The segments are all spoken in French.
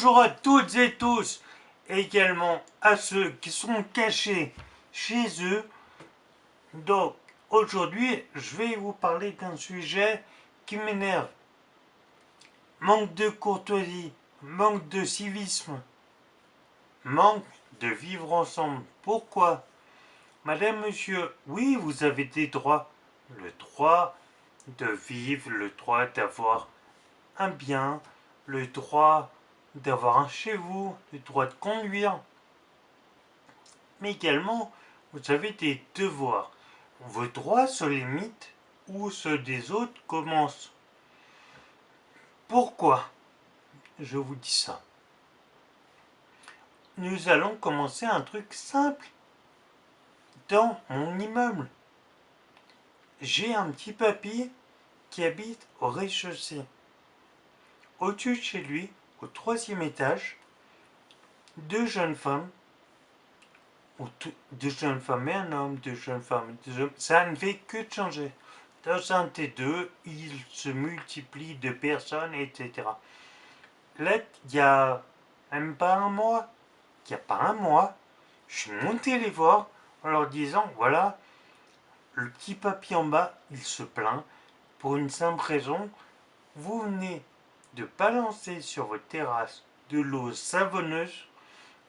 Bonjour à toutes et tous, également à ceux qui sont cachés chez eux. Donc, aujourd'hui, je vais vous parler d'un sujet qui m'énerve. Manque de courtoisie, manque de civisme, manque de vivre ensemble. Pourquoi? Madame, monsieur, oui, vous avez des droits. Le droit de vivre, le droit d'avoir un bien, le droit d'avoir un chez vous, le droit de conduire, mais également vous avez des devoirs. Vos droits se limitent où ceux des autres commencent. Pourquoi je vous dis ça? Nous allons commencer un truc simple. Dans mon immeuble, j'ai un petit papy qui habite au rez-de-chaussée. Au-dessus de chez lui, au troisième étage, deux jeunes femmes, ou deux jeunes femmes et un homme, deux jeunes femmes, ça ne fait que de changer. Dans un T2, il se multiplie de personnes, etc. Là, il y a même pas un mois, je suis monté les voir en leur disant, voilà, le petit papy en bas, il se plaint pour une simple raison, vous venez de balancer sur votre terrasse de l'eau savonneuse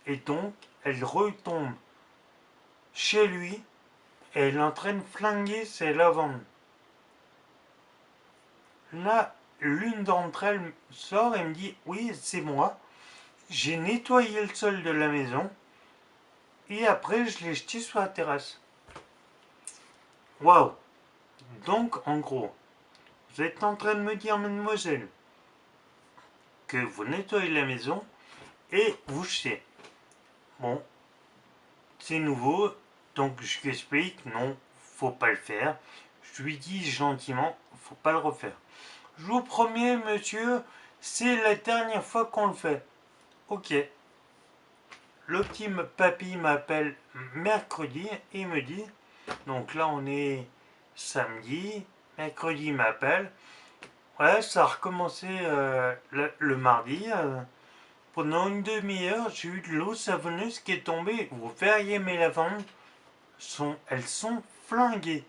et donc elle retombe chez lui et elle est en train de flinguer ses lavandes. Là, l'une d'entre elles sort et me dit, oui, c'est moi, j'ai nettoyé le sol de la maison et après je l'ai jeté sur la terrasse. Waouh! Donc, en gros, vous êtes en train de me dire, mademoiselle, que vous nettoyez la maison et vous jetez. Bon, c'est nouveau, donc je lui explique, non, faut pas le faire. Je lui dis gentiment, faut pas le refaire. Je vous promets, monsieur, c'est la dernière fois qu'on le fait. Ok. Le petit papy m'appelle mercredi et me dit, donc là on est samedi, mercredi il m'appelle, ouais, ça a recommencé le mardi. Pendant une demi-heure, j'ai eu de l'eau savonneuse qui est tombée. Vous verriez mes lavandes, elles sont flinguées.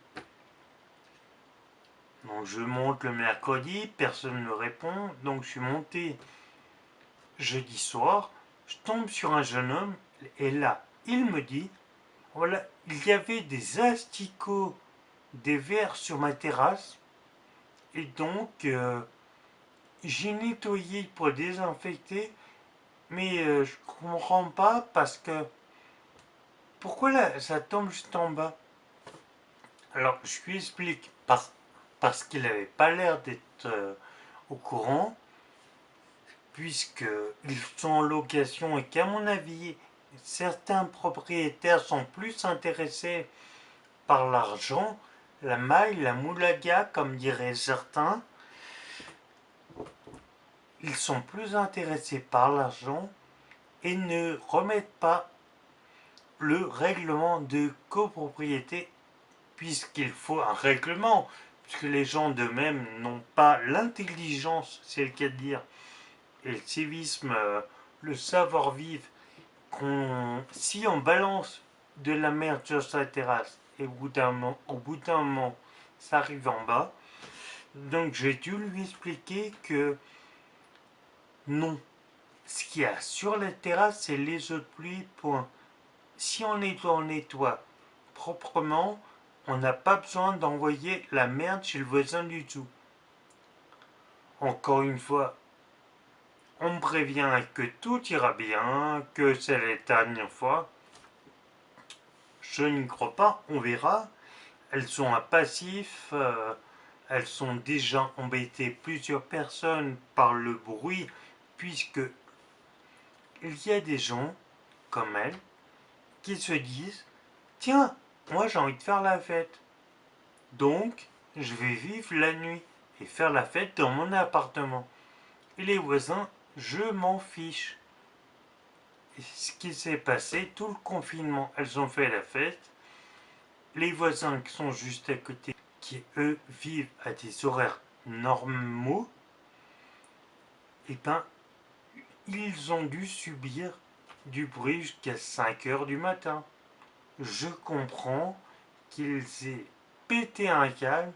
Donc je monte le mercredi, personne ne me répond. Donc je suis monté jeudi soir. Je tombe sur un jeune homme et là, il me dit, voilà, il y avait des asticots, des vers sur ma terrasse. Et donc, j'ai nettoyé pour désinfecter, mais je comprends pas parce que pourquoi là ça tombe juste en bas. Alors je lui explique parce qu'il n'avait pas l'air d'être au courant, puisqu'ils sont en location et qu'à mon avis certains propriétaires sont plus intéressés par l'argent, la maille, la moulaga comme diraient certains. Ils sont plus intéressés par l'argent et ne remettent pas le règlement de copropriété, puisqu'il faut un règlement, puisque les gens d'eux-mêmes n'ont pas l'intelligence, c'est le cas de dire, et le civisme, le savoir-vivre, si on balance de la merde sur sa terrasse, et au bout d'un moment, ça arrive en bas. Donc j'ai dû lui expliquer que non, ce qu'il y a sur la terrasse, c'est les eaux de pluie, point. Si on nettoie proprement, on n'a pas besoin d'envoyer la merde chez le voisin du tout. Encore une fois, on me prévient que tout ira bien, que c'est la dernière fois. Je n'y crois pas, on verra. Elles sont un passif, elles sont déjà embêtées plusieurs personnes par le bruit, puisque il y a des gens comme elles qui se disent, tiens, moi j'ai envie de faire la fête. Donc, je vais vivre la nuit et faire la fête dans mon appartement. Et les voisins, je m'en fiche. Et ce qui s'est passé, tout le confinement, elles ont fait la fête. Les voisins qui sont juste à côté, qui eux vivent à des horaires normaux, et ben, ils ont dû subir du bruit jusqu'à 5 heures du matin. Je comprends qu'ils aient pété un câble,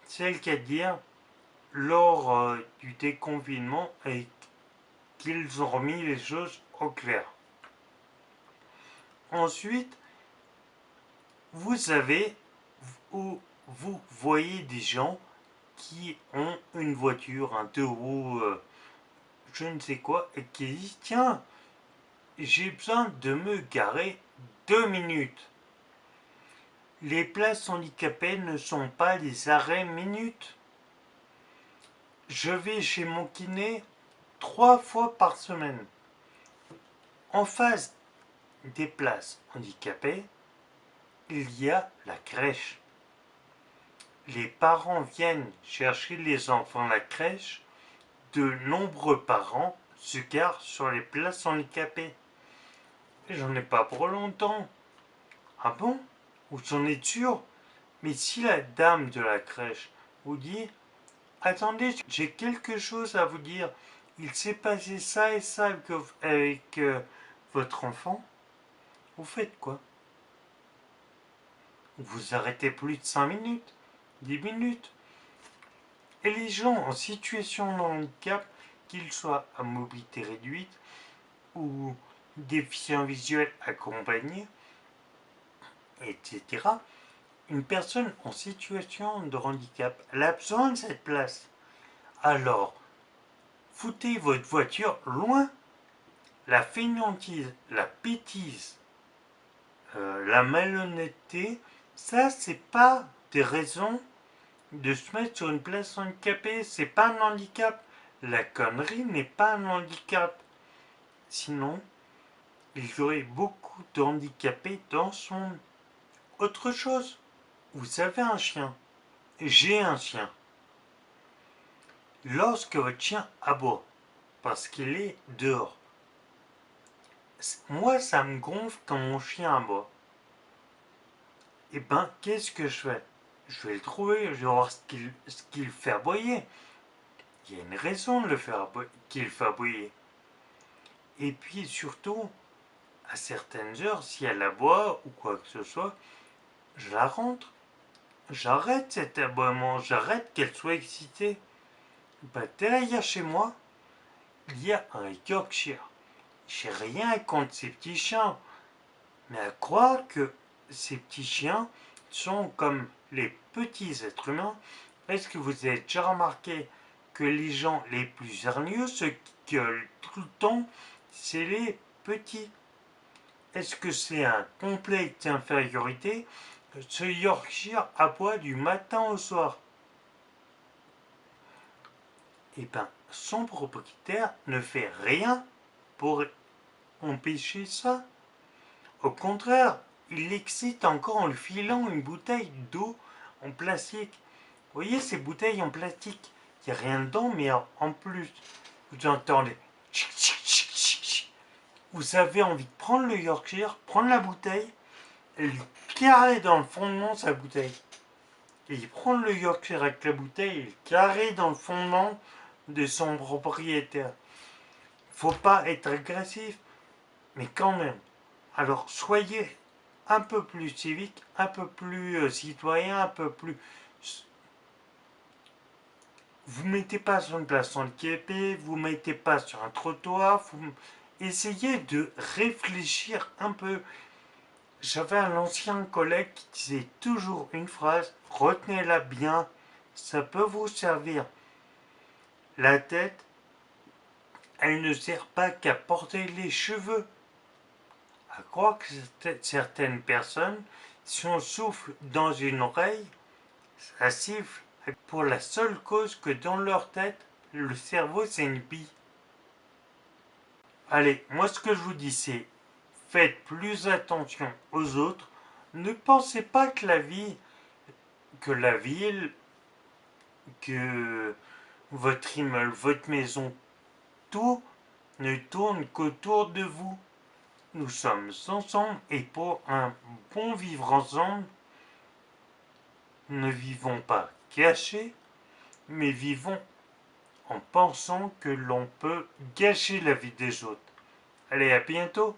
c'est le cas de dire, lors du déconfinement et qu'ils ont remis les choses au clair. Ensuite, vous savez, où vous voyez des gens qui ont une voiture, un deux roues, je ne sais quoi, et qui disent tiens, j'ai besoin de me garer 2 minutes. Les places handicapées ne sont pas des arrêts minutes. Je vais chez mon kiné 3 fois par semaine. En face des places handicapées, il y a la crèche. Les parents viennent chercher les enfants à la crèche. De nombreux parents se garent sur les places handicapées. Et j'en ai pas pour longtemps. Ah bon? Vous en êtes sûr? Mais si la dame de la crèche vous dit attendez, j'ai quelque chose à vous dire. Il s'est passé ça et ça avec votre enfant. Vous faites quoi? Vous arrêtez plus de 5 minutes, 10 minutes. Et les gens en situation de handicap, qu'ils soient à mobilité réduite ou déficients visuels accompagnés, etc., une personne en situation de handicap, elle a besoin de cette place. Alors, foutez votre voiture loin. La fainéantise, la bêtise, la malhonnêteté, ça, c'est pas des raisons de se mettre sur une place handicapée. C'est pas un handicap. La connerie n'est pas un handicap. Sinon, il y aurait beaucoup de handicapés dans ce monde. Autre chose, vous avez un chien. J'ai un chien. Lorsque votre chien aboie, parce qu'il est dehors, moi, ça me gonfle quand mon chien aboie. Et ben, qu'est-ce que je fais? Je vais le trouver, je vais voir ce qu'il fait aboyer. Il y a une raison de le faire qu'il fait aboyer. Et puis surtout, à certaines heures, si elle aboie ou quoi que ce soit, je la rentre. J'arrête cet aboiement, j'arrête qu'elle soit excitée. Ben, derrière chez moi, il y a un Yorkshire. J'ai rien contre ces petits chiens, mais à croire que ces petits chiens sont comme les petits êtres humains. Est-ce que vous avez déjà remarqué que les gens les plus hargneux, ceux qui gueulent tout le temps, c'est les petits? Est-ce que c'est un complexe d'infériorité? Ce Yorkshire aboie du matin au soir. Eh bien, son propriétaire ne fait rien pour empêcher ça. Au contraire, il l'excite encore en lui filant une bouteille d'eau en plastique. Vous voyez ces bouteilles en plastique? Il n'y a rien dedans, mais en plus, vous entendez. Vous avez envie de prendre le Yorkshire, prendre la bouteille, et lui carrer dans le fondement sa bouteille. Et prendre le Yorkshire avec la bouteille et le carrer dans le fondement de son propriétaire. Faut pas être agressif, mais quand même. Alors soyez un peu plus civique, un peu plus citoyen, un peu plus. Vous ne mettez pas sur une place handicapée, vous ne mettez pas sur un trottoir, essayez de réfléchir un peu. J'avais un ancien collègue qui disait toujours une phrase, retenez-la bien, ça peut vous servir. La tête, elle ne sert pas qu'à porter les cheveux. À croire que certaines personnes, si on souffle dans une oreille, ça siffle pour la seule cause que dans leur tête, le cerveau c'est une bille. Allez, moi ce que je vous dis c'est, faites plus attention aux autres. Ne pensez pas que la ville, que votre immeuble, votre maison, tout ne tourne qu'autour de vous. Nous sommes ensemble et pour un bon vivre ensemble, ne vivons pas cachés, mais vivons en pensant que l'on peut gâcher la vie des autres. Allez, à bientôt!